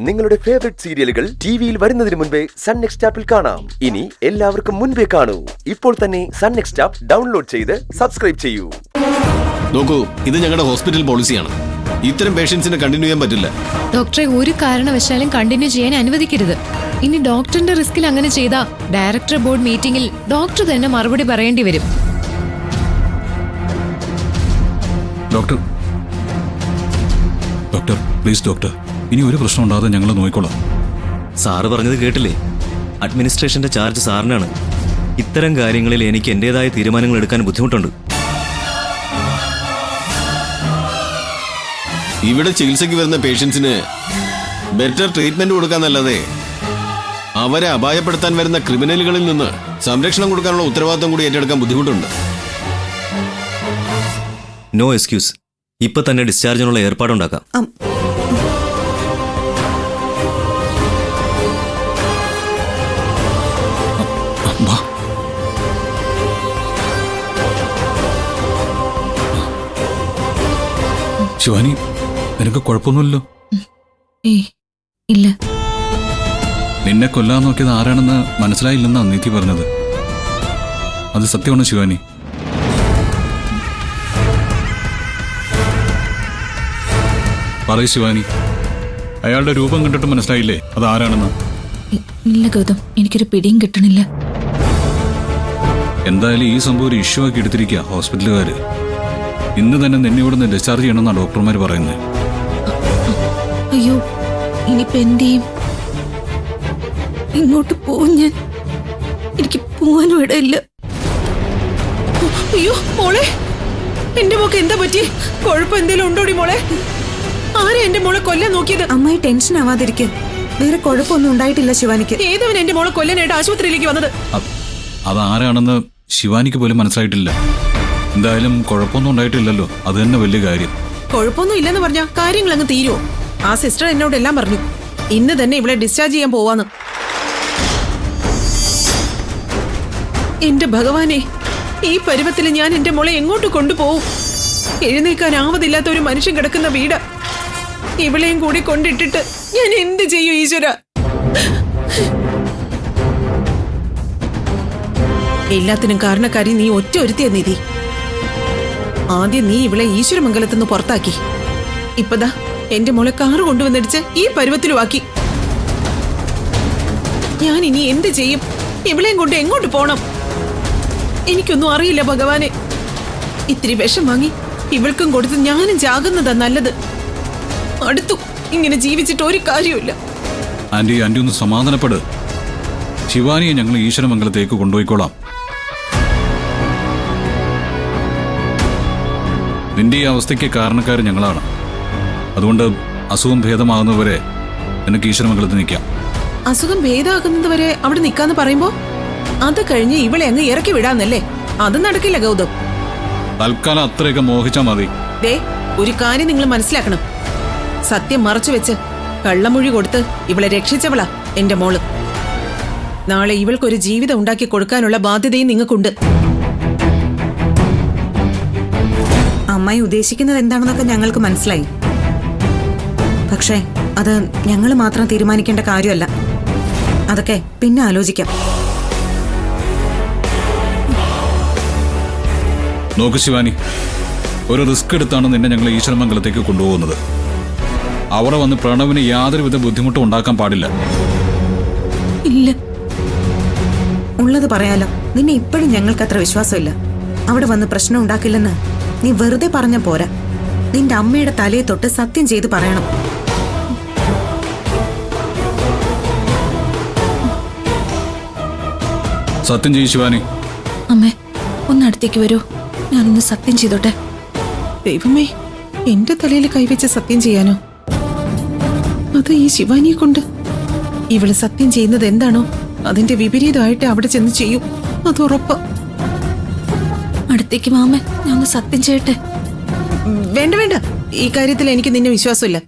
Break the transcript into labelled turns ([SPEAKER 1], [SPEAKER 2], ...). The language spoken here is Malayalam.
[SPEAKER 1] നിങ്ങളുടെ ഫേവറേറ്റ് സീരിയലുകൾ ടിവിയിൽ വരുന്നതിന് മുൻപേ സൺ നെക്സ്റ്റ് ആപ്പിൽ കാണാം. ഇനി എല്ലാവർക്കും മുൻപേ കാണൂ. ഇപ്പോൾ തന്നെ സൺ നെക്സ്റ്റ് ആപ്പ് ഡൗൺലോഡ് ചെയ്ത് സബ്സ്ക്രൈബ് ചെയ്യൂ.
[SPEAKER 2] നോക്കൂ, ഇത് ഞങ്ങളുടെ ഹോസ്പിറ്റൽ പോളിസിയാണ്. ഇത്തരം പേഷ്യൻസിനെ കണ്ടിന്യൂ ചെയ്യാൻ പറ്റില്ല.
[SPEAKER 3] ഡോക്ടറെ ഒരു കാരണവശാലും കണ്ടിന്യൂ ചെയ്യാൻ അനുവദിക്കരുത്. ഇനി ഡോക്ടറിന്റെ റിസ്കിൽ അങ്ങനെ ചെയ്താ ഡയറക്ടർ ബോർഡ് മീറ്റിംഗിൽ ഡോക്ടർ തന്നെ മറുപടി പറയേണ്ടി വരും.
[SPEAKER 4] ഡോക്ടർ ഡോക്ടർ പ്ലീസ് ഡോക്ടർ, ഇനി ഒരു പ്രശ്നം ഉണ്ടാകാതെ ഞങ്ങൾ നോക്കിക്കോളാം.
[SPEAKER 5] സാറ് പറഞ്ഞത് കേട്ടില്ലേ? അഡ്മിനിസ്ട്രേഷന്റെ ചാർജ് സാറിനാണ്. ഇത്തരം കാര്യങ്ങളിൽ എനിക്ക് എന്റേതായ തീരുമാനങ്ങൾ എടുക്കാൻ ബുദ്ധിമുട്ടുണ്ട്.
[SPEAKER 2] ഇവിടെ ചികിത്സയ്ക്ക് വരുന്ന പേഷ്യൻസിന് ബെറ്റർ ട്രീറ്റ്മെന്റ് കൊടുക്കാന്നല്ലാതെ അവരെ അപായപ്പെടുത്താൻ വരുന്ന ക്രിമിനലുകളിൽ നിന്ന് സംരക്ഷണം കൊടുക്കാനുള്ള ഉത്തരവാദിത്തം കൂടി ഏറ്റെടുക്കാൻ ബുദ്ധിമുട്ടുണ്ട്.
[SPEAKER 5] No excuse. ഇപ്പൊ തന്നെ ഡിസ്ചാർജിനുള്ള ഏർപ്പാടുണ്ടാക്കാം.
[SPEAKER 4] ശിവാനി, നിനക്ക് കുഴപ്പമൊന്നുമില്ലല്ലോ?
[SPEAKER 3] ഇല്ല.
[SPEAKER 4] നിന്നെ കൊല്ലാൻ നോക്കിയത് ആരാണെന്ന് മനസ്സിലായില്ലെന്നാ നീതി പറഞ്ഞത്. അത് സത്യമാണ് ശിവാനി. പറയ് ശിവാനി, അയാളുടെ രൂപം കണ്ടിട്ട് മനസ്സിലായില്ലേ അത് ആരാണെന്ന്?
[SPEAKER 3] ഇല്ല ഗൗതം, എനിക്കൊരു പിടിയും കിട്ടണില്ല.
[SPEAKER 4] എന്തായാലും ഈ സംഭവം ഒരു ഇഷ്യൂ ആക്കി എടുത്തിരിക്കുക ഹോസ്പിറ്റലുകാര്. ഇന്ന് തന്നെ നിന്നെ ഇവിടുന്ന് ഡിസ്ചാർജ് ചെയ്യണമെന്നാണ് ഡോക്ടർമാർ പറയുന്നത്.
[SPEAKER 3] അയ്യോ, ഇനിയിപ്പോ എന്ത് ചെയ്യും? ഇങ്ങോട്ട് പോവും ഞാൻ. എനിക്ക് പോവാനും ഇടയില്ല.
[SPEAKER 6] അയ്യോ മോളെ, എന്റെ മോക്ക് എന്താ പറ്റി? കുഴപ്പം എന്തേലും ഉണ്ടോടി മോളെ? ആരാ എന്റെ മോളെ കൊല്ലാൻ നോക്കിയത്?
[SPEAKER 7] അമ്മായി ടെൻഷൻ ആവാതിരിക്കുക. വേറെ കുഴപ്പമൊന്നും ഉണ്ടായിട്ടില്ല ശിവാനിക്ക്.
[SPEAKER 6] ഏതവൻ എന്റെ മോളെ കൊല്ലാനായിട്ട് ആശുപത്രിയിലേക്ക് വന്നത്?
[SPEAKER 4] അതാരാണെന്ന് ശിവാനിക്ക് പോലും മനസ്സിലായിട്ടില്ല. എന്തായാലും കുഴപ്പമൊന്നും ഉണ്ടായിട്ടില്ലല്ലോ, അത് തന്നെ വലിയ കാര്യം.
[SPEAKER 6] കുഴപ്പമൊന്നും ഇല്ലെന്ന് പറഞ്ഞാ കാര്യങ്ങൾ അങ്ങ് തീരുവോ? ആ സിസ്റ്റർ എന്നോട് എല്ലാം പറഞ്ഞു. ഇന്ന് തന്നെ ഇവിടെ ഡിസ്ചാർജ് ചെയ്യാൻ പോവാന്ന്. എന്റെ ഭഗവാനെ, ഈ പരുവത്തിൽ ഞാൻ എന്റെ മോളെ എങ്ങോട്ട് കൊണ്ടുപോകും? എഴുന്നേക്കാൻ ആവതില്ലാത്ത ഒരു മനുഷ്യൻ കിടക്കുന്ന വീട്. ഇവളെയും കൂടി കൊണ്ടിട്ടിട്ട് ഞാൻ എന്ത് ചെയ്യും ഈശ്വര? എല്ലാത്തിനും കാരണക്കാരി നീ ഒറ്റ ഒരുത്തിയ നിധി. ആദ്യം നീ ഇവളെ ഈശ്വരമംഗലത്തുനിന്ന് പുറത്താക്കി. ഇപ്പതാ എന്റെ മോളെ കാറ് കൊണ്ടുവന്നിടിച്ച് ഈ പരുവത്തിലുമാക്കി. ഞാൻ ഇനി എന്ത് ചെയ്യും? ഇവളെയും കൊണ്ട് എങ്ങോട്ട് പോണം? എനിക്കൊന്നും അറിയില്ല ഭഗവാനെ. ഇത്തിരി വിഷം വാങ്ങി ഇവൾക്കും കൊടുത്ത് ഞാനും ചാകുന്നതാ നല്ലത്. അടുത്തു ഇങ്ങനെ ജീവിച്ചിട്ട് ഒരു കാര്യമില്ല.
[SPEAKER 4] ആന്റി ഒന്ന് സമാധാനപ്പെട്. ശിവാനിയെ ഞങ്ങൾ ഈശ്വരമംഗലത്തേക്ക് കൊണ്ടുപോയിക്കോളാം. നിന്റെ ഈ അവസ്ഥയ്ക്ക് കാരണക്കാർ ഞങ്ങളാണ്. അതുകൊണ്ട് അസുഖം ഭേദമാകുന്നതുവരെ നിനക്ക് ഈശ്വരമംഗലത്ത് നിൽക്കാം.
[SPEAKER 6] അസുഖം ഭേദമാകുന്നത് വരെ അവിടെ നിൽക്കാന്ന് പറയുമ്പോ അത് കഴിഞ്ഞ് ഇവളെ അങ്ങ് ഇറക്കി വിടാന്നല്ലേ? അത് നടക്കില്ല ഗൗതം.
[SPEAKER 4] തൽക്കാലം അത്രയൊക്കെ മോഹിച്ചാ മതി.
[SPEAKER 6] ദേ, ഒരു കാര്യം നിങ്ങൾ മനസ്സിലാക്കണം. സത്യം മറച്ചു വെച്ച് കള്ളമൊഴി കൊടുത്ത് ഇവളെ രക്ഷിച്ചവളാ എന്റെ മോള്. നാളെ ഇവൾക്കൊരു ജീവിതം ഉണ്ടാക്കി കൊടുക്കാനുള്ള ബാധ്യതയും നിങ്ങൾക്കുണ്ട്.
[SPEAKER 7] അമ്മായി ഉദ്ദേശിക്കുന്നത് എന്താണെന്നൊക്കെ ഞങ്ങൾക്ക് മനസ്സിലായി. പക്ഷേ അത് ഞങ്ങൾ മാത്രം തീരുമാനിക്കേണ്ട കാര്യമല്ല. അതൊക്കെ പിന്നെ ആലോചിക്കാം.
[SPEAKER 4] നോക്ക് ശിവാനി, ഒരു റിസ്ക് എടുത്താണ് നിന്നെ ഞങ്ങൾ ഈശ്വരമംഗലത്തേക്ക് കൊണ്ടുപോകുന്നത്. അവിടെ വന്ന് പ്രണവിന് യാതൊരുവിധ ബുദ്ധിമുട്ടും ഉണ്ടാക്കാൻ പാടില്ല.
[SPEAKER 7] ഇല്ല, ഉള്ളത് പറയാലോ. നിന്നെ ഇപ്പോഴും ഞങ്ങൾക്ക് അത്ര വിശ്വാസമില്ല. അവിടെ വന്ന് പ്രശ്നം ഉണ്ടാക്കില്ലെന്ന് നീ വെറുതെ പറഞ്ഞ പോരാ. നിന്റെ അമ്മയുടെ തലയെ തൊട്ട് സത്യം ചെയ്ത് പറയണം.
[SPEAKER 4] സത്യം ചെയ്യ് ശിവാനി.
[SPEAKER 3] അമ്മേ, ഒന്നടുത്തേക്ക് വരൂ, ഞാനൊന്ന് സത്യം ചെയ്തോട്ടെ.
[SPEAKER 6] ദൈവമേ, എന്റെ തലയിൽ കൈവച്ച് സത്യം ചെയ്യാനോ? അത് ഈ ശിവാനിയെ കൊണ്ട്. ഇവള് സത്യം ചെയ്യുന്നത് എന്താണോ അതിന്റെ വിപരീതമായിട്ട് അവിടെ ചെന്ന് ചെയ്യും. അത് ഉറപ്പ്.
[SPEAKER 3] അടുത്തേക്ക് മാമേ, ഞാൻ ഒന്ന് സത്യം ചെയ്യട്ടെ.
[SPEAKER 6] വേണ്ട വേണ്ട, ഈ കാര്യത്തിൽ എനിക്ക് നിന്നെ വിശ്വാസമില്ല.